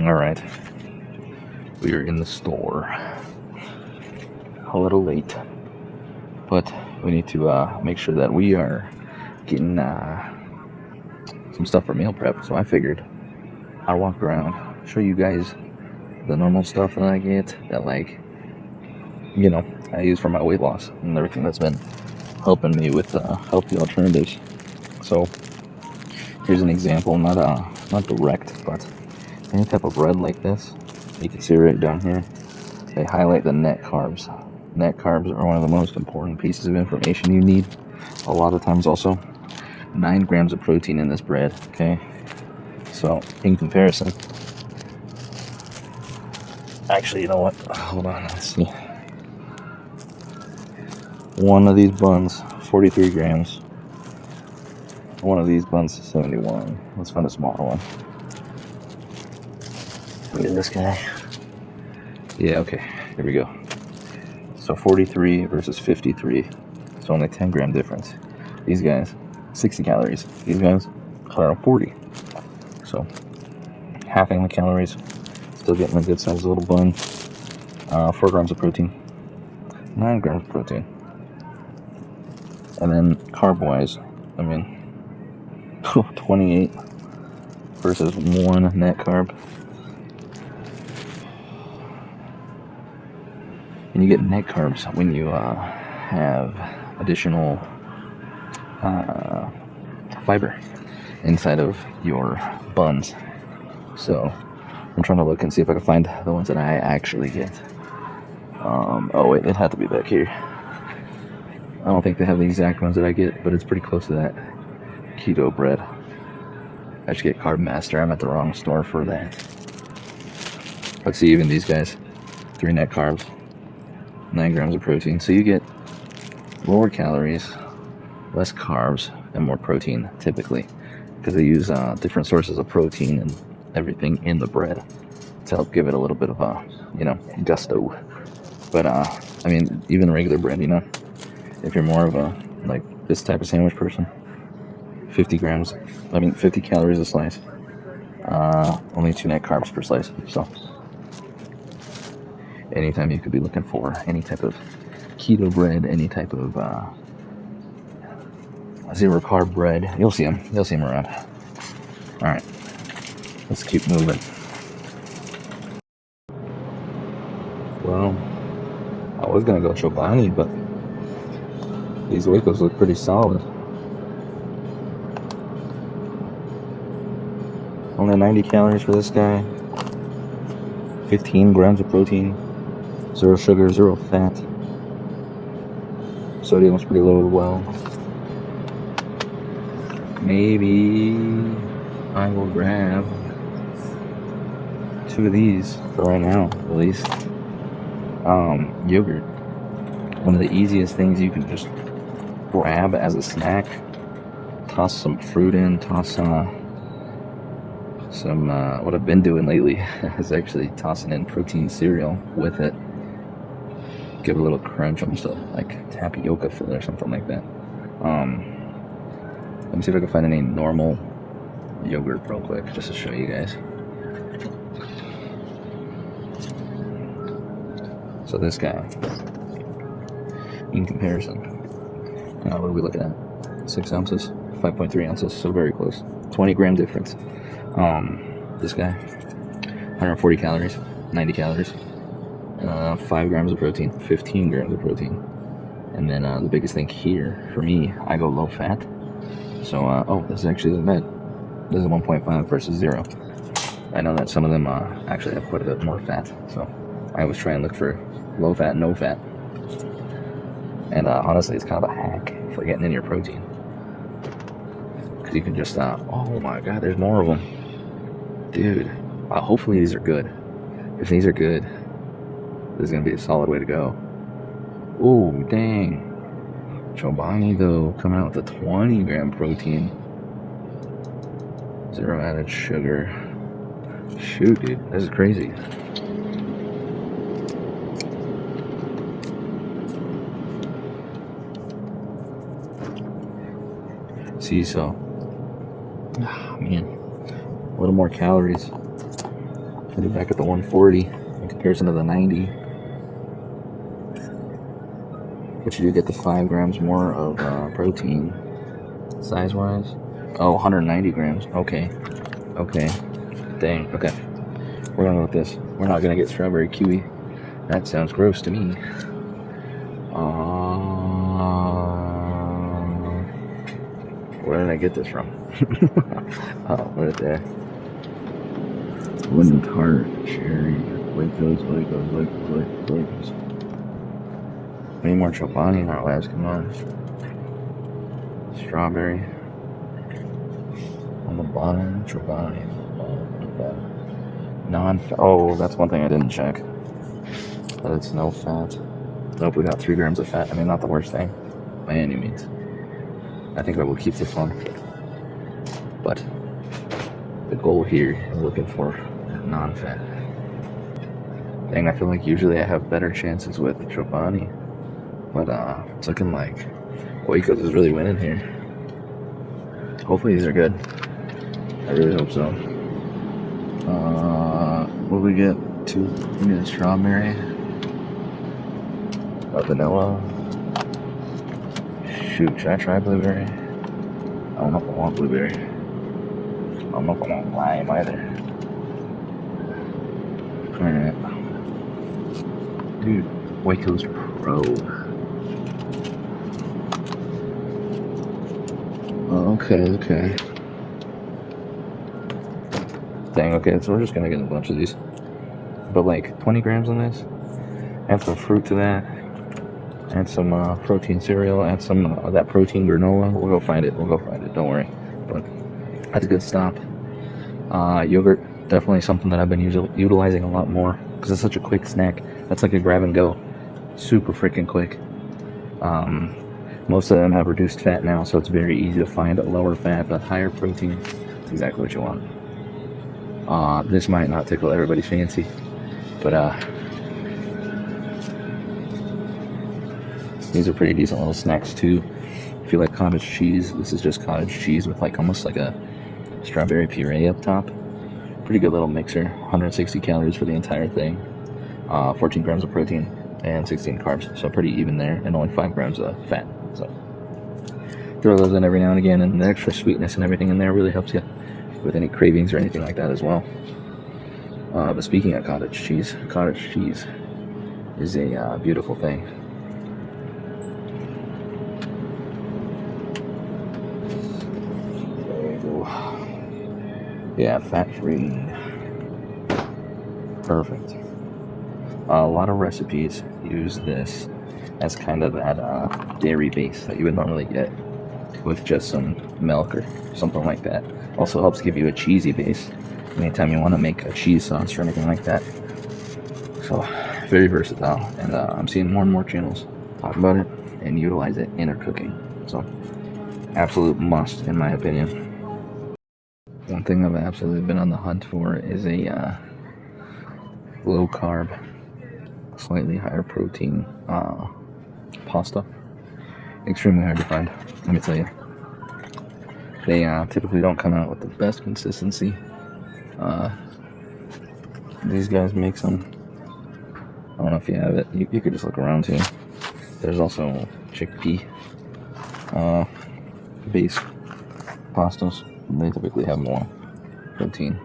Alright, we are in the store. A little late, but we need to make sure that we are getting some stuff for meal prep. So I figured I'll walk around, show you guys the normal stuff that I get that, like, you know, I use for my weight loss and everything that's been helping me with healthy alternatives. So here's an example, not direct, but any type of bread like this, you can see right down here, they highlight the net carbs. Net carbs are one of the most important pieces of information you need. A lot of times also, 9 grams of protein in this bread, okay? So, in comparison, actually, you know what? Hold on, let's see. One of these buns, 43 grams. One of these buns, 71. Let's find a smaller one. Look at this guy. Yeah, okay, here we go. So 43 versus 53. It's only 10 gram difference. These guys, 60 calories. These guys are 40. So, halving the calories. Still getting a good sized little bun. 4 grams of protein. 9 grams of protein. And then carb-wise, I mean, 28 versus 1 net carb. And you get net carbs when you have additional fiber inside of your buns. So I'm trying to look and see if I can find the ones that I actually get. Oh wait, it had to be back here. I don't think they have the exact ones that I get, but it's pretty close to that. Keto bread. I should get Carb Master. I'm at the wrong store for that. Let's see, even these guys, 3 net carbs, 9 grams of protein. So you get lower calories, less carbs, and more protein typically, because they use different sources of protein and everything in the bread to help give it a little bit of a, gusto. But I mean, even regular bread, if you're more of a, like, this type of sandwich person, 50 calories a slice, only 2 net carbs per slice. So anytime you could be looking for any type of keto bread, any type of zero carb bread, you'll see them around. All right, let's keep moving. Well, I was gonna go Chobani, but these Wacos look pretty solid. Only 90 calories for this guy. 15 grams of protein. 0 sugar, 0 fat. Sodium's pretty low as well. Maybe I will grab 2 of these for right now, at least. Yogurt. One of the easiest things you can just grab as a snack. Toss some fruit in, toss some, what I've been doing lately is actually tossing in protein cereal with it. Give it a little crunch, almost like tapioca fill or something like that. Let me see if I can find any normal yogurt real quick, just to show you guys. So this guy, in comparison, what are we looking at? 6 ounces, 5.3 ounces, so very close. 20 gram difference. This guy, 140 calories, 90 calories, 5 grams of protein, 15 grams of protein. And then the biggest thing here, for me, I go low fat. So, this actually isn't bad. This is 1.5 versus 0. I know that some of them actually have quite a bit more fat, so I always try and look for low fat, no fat. And honestly, it's kind of a hack for getting in your protein. Because you can just, oh my god, there's more of them. Dude, hopefully these are good. If these are good, this is going to be a solid way to go. Ooh, dang. Chobani, though, coming out with a 20 gram protein. 0 added sugar. Shoot, dude, this is crazy. See, so, man, a little more calories. Put it back at the 140 in comparison to the 90. But you do get the 5 grams more of protein, size-wise. Oh, 190 grams. Okay. Okay. Dang. Okay. We're gonna go with this. We're not gonna get strawberry kiwi. That sounds gross to me. Where did I get this from? Oh, right there. Lemon tart, cherry, Waco's. We need more Chobani in our labs, come on. Strawberry. On the bottom, Chobani. Non-fat. Oh, that's one thing I didn't check. But it's no fat. Nope, we got 3 grams of fat. I mean, not the worst thing by any means. I think I will keep this one. But the goal here is looking for non-fat. Dang, I feel like usually I have better chances with Chobani. But it's looking like Waco's is really winning here. Hopefully these are good. I really hope so. What do we get? 2? We need a strawberry. A vanilla. Shoot, should I try blueberry? I don't know if I want blueberry. I don't know if I want lime either. Alright. Dude, Waco's Pro. Okay. Dang, okay, so we're just gonna get a bunch of these. But like 20 grams on this. Add some fruit to that. Add some protein cereal. Add some of that protein granola. We'll go find it. Don't worry. But that's a good stop. Yogurt, definitely something that I've been utilizing a lot more because it's such a quick snack. That's like a grab and go. Super freaking quick. Most of them have reduced fat now, so it's very easy to find a lower fat but higher protein. That's exactly what you want. This might not tickle everybody's fancy, but these are pretty decent little snacks too. If you like cottage cheese, this is just cottage cheese with like almost like a strawberry puree up top. Pretty good little mixer. 160 calories for the entire thing. 14 grams of protein and 16 carbs, so pretty even there, and only 5 grams of fat. So throw those in every now and again, and the extra sweetness and everything in there really helps you with any cravings or anything like that as well. But speaking of cottage cheese is a beautiful thing. There you go. Yeah, fat-free. Perfect. A lot of recipes use this as kind of that dairy base that you would normally get with just some milk or something like that. Also helps give you a cheesy base anytime you want to make a cheese sauce or anything like that. So very versatile, and I'm seeing more and more channels talk about it and utilize it in their cooking. So absolute must in my opinion. One thing I've absolutely been on the hunt for is a low carb, slightly higher protein pasta. Extremely hard to find, let me tell you. They typically don't come out with the best consistency. These guys make some. I don't know if you have it. You could just look around too. There's also chickpea based pastas. They typically have more protein.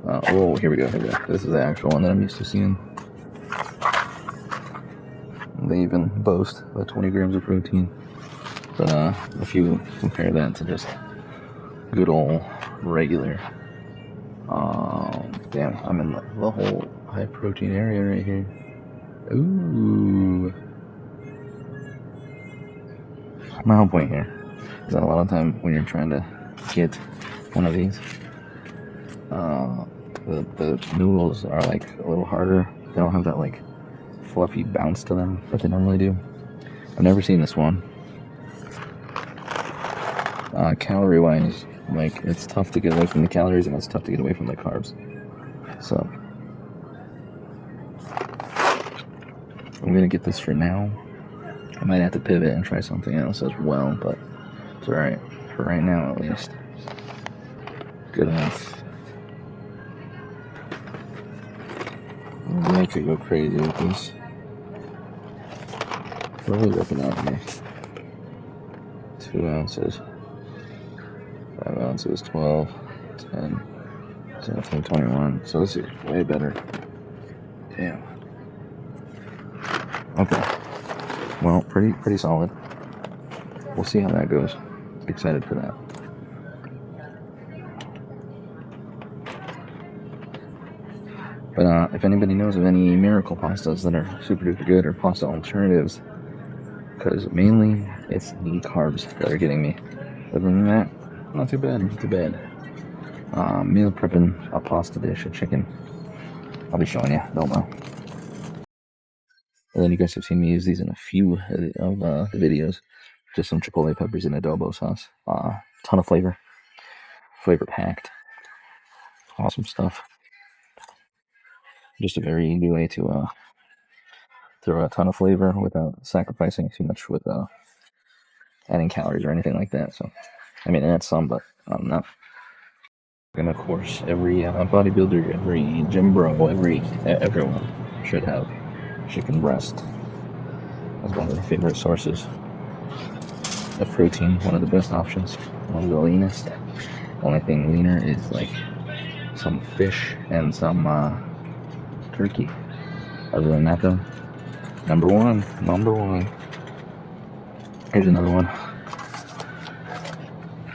Oh, here we go. This is the actual one that I'm used to seeing. They even boast the 20 grams of protein. But if you compare that to just good old regular, damn, I'm in the whole high protein area right here. Ooh. My whole point here is that a lot of time when you're trying to get one of these, the noodles are like a little harder. They don't have that like fluffy bounce to them that they normally do. I've never seen this one. Calorie wise, like it's tough to get away from the calories and it's tough to get away from the carbs. So I'm gonna get this for now. I might have to pivot and try something else as well, but it's alright for right now at least. Good enough. Maybe I could go crazy with this. What are we looking at here? 2 ounces, 5 ounces, 12, 10, 17, 21. So this is way better. Damn. Okay. Well, pretty solid. We'll see how that goes. Excited for that. But if anybody knows of any miracle pastas that are super duper good or pasta alternatives, because mainly it's the carbs that are getting me. Other than that, not too bad, not too bad. Meal prepping a pasta dish, a chicken. I'll be showing you, don't know. And then you guys have seen me use these in a few of the videos. Just some chipotle peppers and adobo sauce. Ton of flavor packed. Awesome stuff. Just a very easy way to throw a ton of flavor without sacrificing too much with adding calories or anything like that. So, I mean, add some, but not enough. And of course, every bodybuilder, every gym bro, everyone should have chicken breast as one of their favorite sources of protein. One of the best options, one of the leanest. Only thing leaner is like some fish and some turkey. Other than that, though, number one. Here's another one.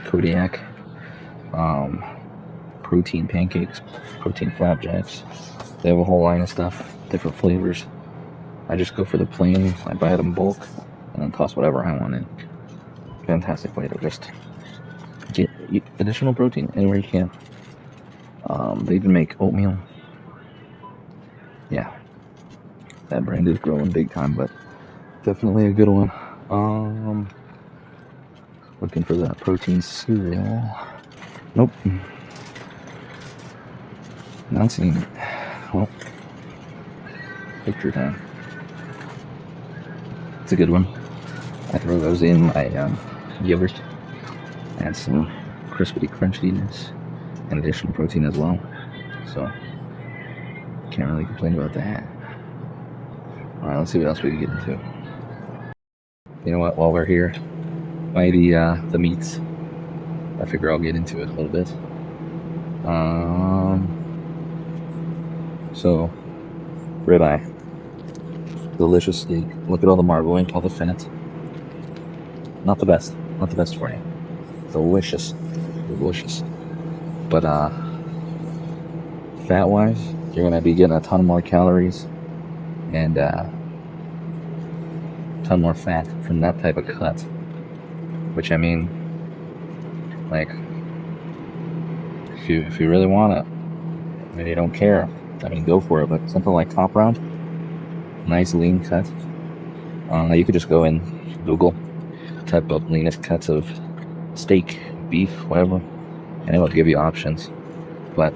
Kodiak. Protein pancakes, protein flapjacks. They have a whole line of stuff, different flavors. I just go for the plain. I buy it in bulk and then toss whatever I want in. Fantastic way to just get additional protein anywhere you can. They even make oatmeal. Yeah, that brand is growing big time, but definitely a good one. Looking for that protein cereal. Nope. Not seeing it. Well, picture time. It's a good one. I throw those in my yogurt. Add some crispity crunchiness and additional protein as well. So, can't really complain about that. Alright, let's see what else we can get into. You know what, while we're here by the meats, I figure I'll get into it a little bit. So, ribeye. Delicious steak. Look at all the marbling, all the fat. Not the best for you. Delicious. But fat-wise, you're gonna be getting a ton more calories and a ton more fat from that type of cut. Which, I mean, like, if you really want it, and you don't care, I mean, go for it. But something like Top Round, nice lean cut. You could just go in Google, type up leanest cuts of steak, beef, whatever, and it will give you options. But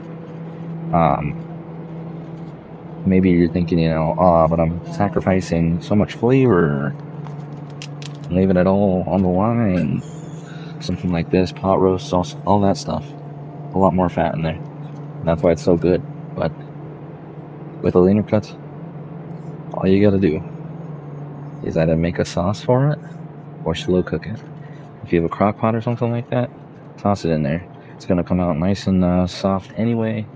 maybe you're thinking, but I'm sacrificing so much flavor, leaving it all on the line. Something like this, pot roast sauce, all that stuff, a lot more fat in there. And that's why it's so good. But with the leaner cuts, all you gotta do is either make a sauce for it or slow cook it. If you have a crock pot or something like that, toss it in there. It's gonna come out nice and soft anyway.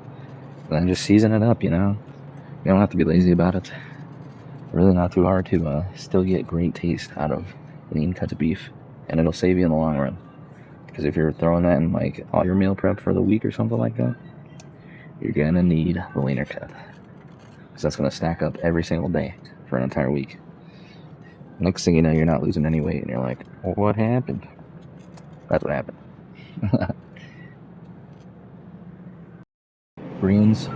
Then just season it up, You don't have to be lazy about it. Really not too hard to still get great taste out of lean cuts of beef. And it'll save you in the long run. Because if you're throwing that in like all your meal prep for the week or something like that, you're gonna need the leaner cut. Because that's gonna stack up every single day for an entire week. Next thing you know, you're not losing any weight, and you're like, well, what happened? That's what happened. Greens,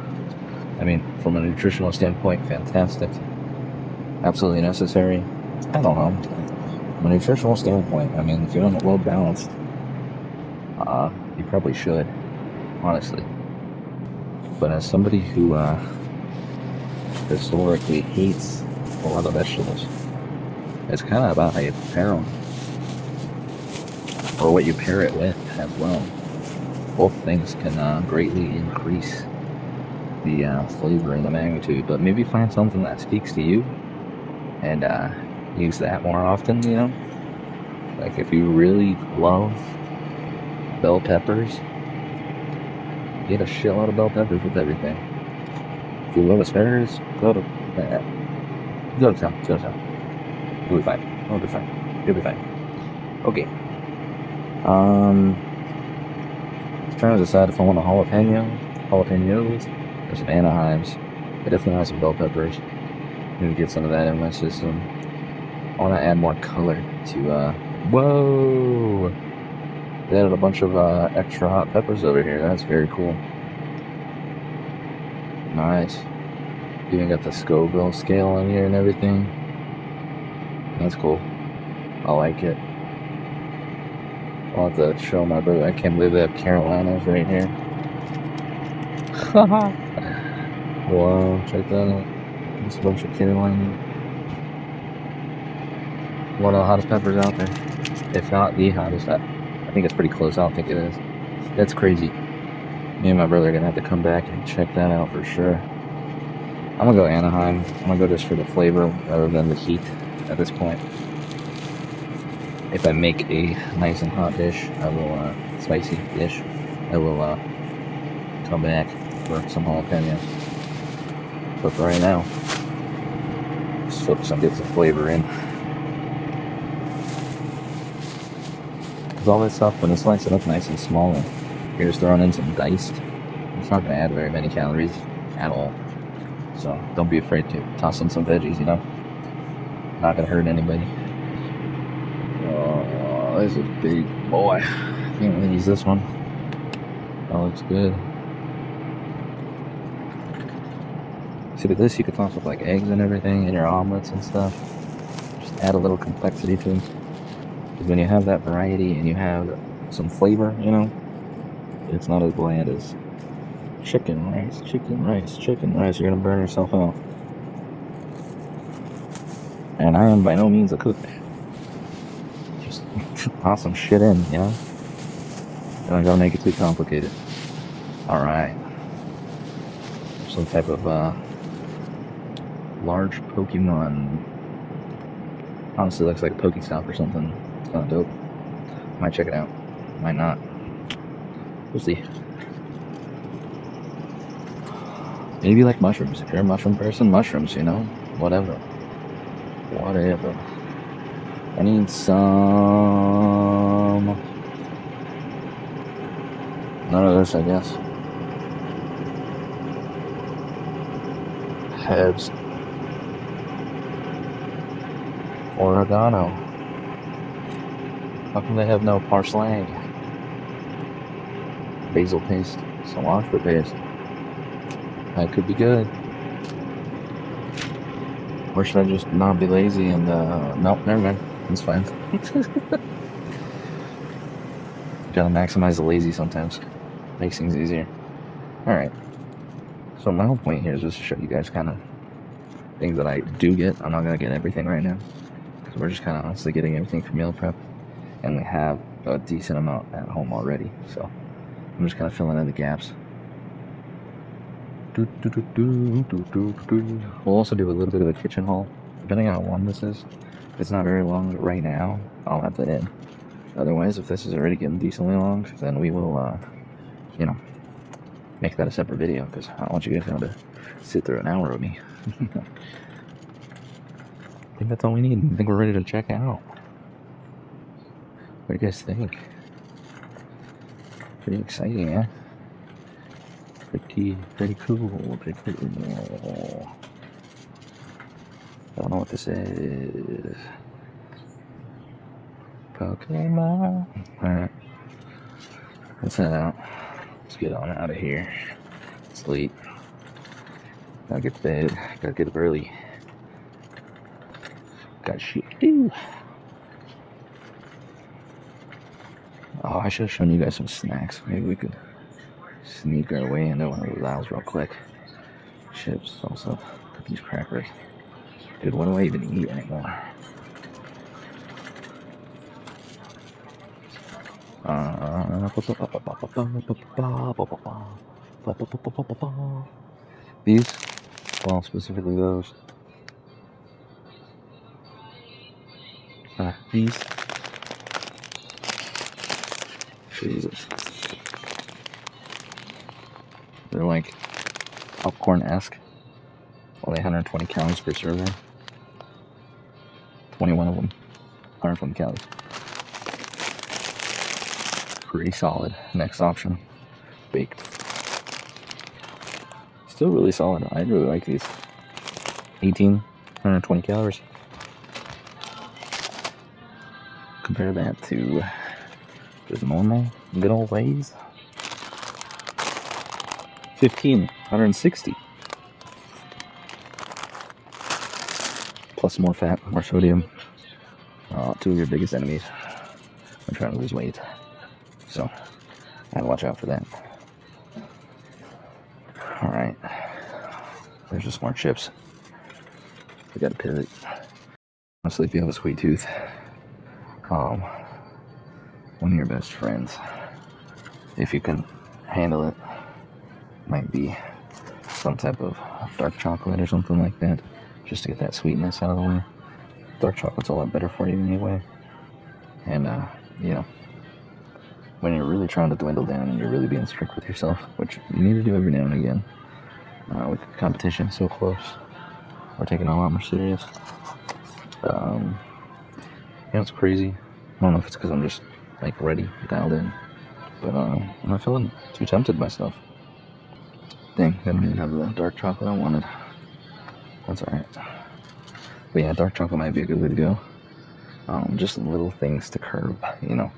I mean, from a nutritional standpoint, fantastic. Absolutely necessary. I don't know. From a nutritional standpoint, I mean, if you're well balanced, you probably should, honestly. But as somebody who historically hates a lot of vegetables, it's kind of about how you prepare them, or what you pair it with as well. Both things can greatly increase the flavor and the magnitude, but maybe find something that speaks to you and use that more often, you know? Like if you really love bell peppers, get a shitload of bell peppers with everything. If you love asparagus, go to town. Go to town. You'll be fine. You'll be fine. You'll be fine. Okay. I was trying to decide if I want a jalapenos, or some Anaheims. I definitely want some bell peppers. Need to get some of that in my system. I want to add more color to, whoa! They added a bunch of extra hot peppers over here. That's very cool. Nice. Even got the Scoville scale on here and everything. That's cool. I like it. I'll have to show my brother. I can't believe they have Carolinas right here. Wow, check that out. There's a bunch of Carolinas. One of the hottest peppers out there. If not the hottest. I think it's pretty close. I don't think it is. That's crazy. Me and my brother are going to have to come back and check that out for sure. I'm going to go Anaheim. I'm going to go just for the flavor rather than the heat at this point. If I make a nice and hot dish, I will, spicy dish, I will come back for some jalapenos. But for right now, just focus on getting some flavor in. Because all this stuff, when you slice it up nice and small, and you're just throwing in some diced, it's not going to add very many calories at all. So don't be afraid to toss in some veggies, you know. Not going to hurt anybody. Oh, this is a big boy. Can't really use this one. That looks good. See, with this, you could toss up like eggs and everything in your omelets and stuff. Just add a little complexity to it. Because when you have that variety and you have some flavor, you know, it's not as bland as chicken rice. You're going to burn yourself out. And I am by no means a cook. Just toss some shit in, you know? Don't gotta make it too complicated. Alright. Some type of large Pokemon. Honestly, looks like a Pokestop or something. It's kind of dope. Might check it out. Might not. We'll see. Maybe like mushrooms. If you're a mushroom person, mushrooms, you know? Whatever. I need some... none of this, I guess. Herbs. Oregano. How come they have no parsley? Basil paste. Cilantro paste. That could be good. Or should I just not be lazy and, nope, never mind. It's fine. Gotta maximize the lazy sometimes. Makes things easier. Alright. So my whole point here is just to show you guys kind of things that I do get. I'm not gonna get everything right now. Because we're just kind of honestly getting everything for meal prep. And we have a decent amount at home already. So I'm just kind of filling in the gaps. We'll also do a little bit of a kitchen haul, depending on how long this is. If it's not very long right now, I'll have that in. Otherwise, if this is already getting decently long, then we will, you know, make that a separate video, because I don't want you guys to have to sit through an hour with me. I think that's all we need. I think we're ready to check out. What do you guys think? Pretty exciting, yeah? Pretty cool. Don't know what this is. Pokemon. Alright. Let's head out. Let's get on out of here. It's late. Gotta get to bed. Gotta get up early. Got shit to do. Oh, I should have shown you guys some snacks. Maybe we could sneak our way into one of those aisles real quick. Chips, also cookies, crackers. Dude, what do I even eat anymore? These, well, specifically those. These. Jesus. They're like popcorn-esque. Well, they 120 calories per serving. 21 of them. 120 calories. Pretty solid. Next option. Baked. Still really solid. I really like these. 120 calories. Compare that to just normal, good old Lay's. 160. Plus more fat, more sodium. Two of your biggest enemies when trying to lose weight. So, I gotta watch out for that. Alright. There's just more chips. We gotta pivot. Honestly, if you have a sweet tooth, one of your best friends, if you can handle it, might be some type of dark chocolate or something like that, just to get that sweetness out of the way. Dark chocolate's a lot better for you anyway. And, you know, when you're really trying to dwindle down and you're really being strict with yourself, which you need to do every now and again, with competition so close, we're taking it a lot more serious. It's crazy. I don't know if it's because I'm just like ready, dialed in, but I'm not feeling too tempted by stuff. Dang, I didn't even have the dark chocolate I wanted. That's alright. But yeah, dark chocolate might be a good way to go. Just little things to curb, you know,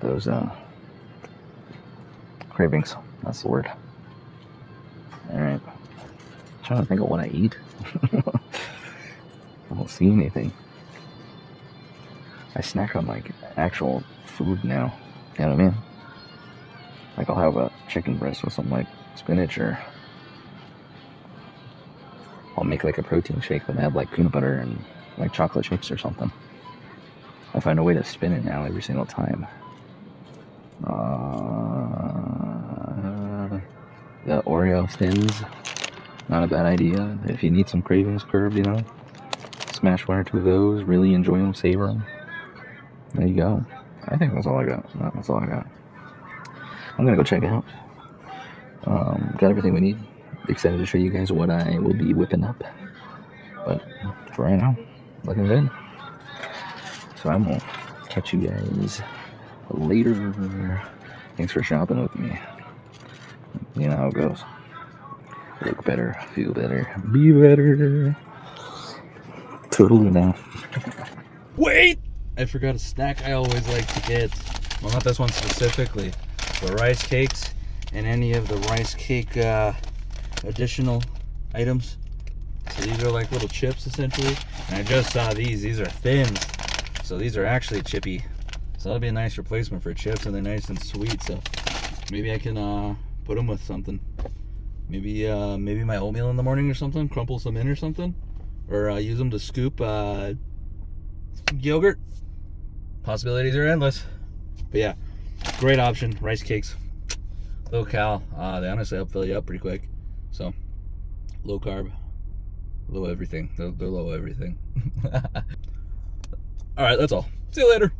those cravings. That's the word. Alright. Trying to think of what I eat. I don't see anything. I snack on like actual food now. You know what I mean? Like I'll have a chicken breast with some like spinach, or I'll make like a protein shake but add like peanut butter and like chocolate chips or something. I find a way to spin it now every single time. The Oreo thins, not a bad idea. If you need some cravings curbed, you know, smash one or two of those, really enjoy them, savor them. There you go. I think that's all I got. That's all I got. I'm gonna go check it out. Got everything we need. Excited to show you guys what I will be whipping up. But for right now, looking good. So I'm gonna catch you guys later. Thanks for shopping with me. You know how it goes. Look better, feel better, be better. Totally now. Wait! I forgot a snack I always like to get. Well, not this one specifically. The rice cakes and any of the rice cake additional items. So these are like little chips essentially. And I just saw these. These are thins. So these are actually chippy. So that'll be a nice replacement for chips, and they're nice and sweet. So maybe I can put them with something. Maybe my oatmeal in the morning or something. Crumple some in or something. Or use them to scoop yogurt. Possibilities are endless. But yeah, great option. Rice cakes, low cal. They honestly help fill you up pretty quick. So low carb, low everything. They're low everything. All right, that's all. See you later.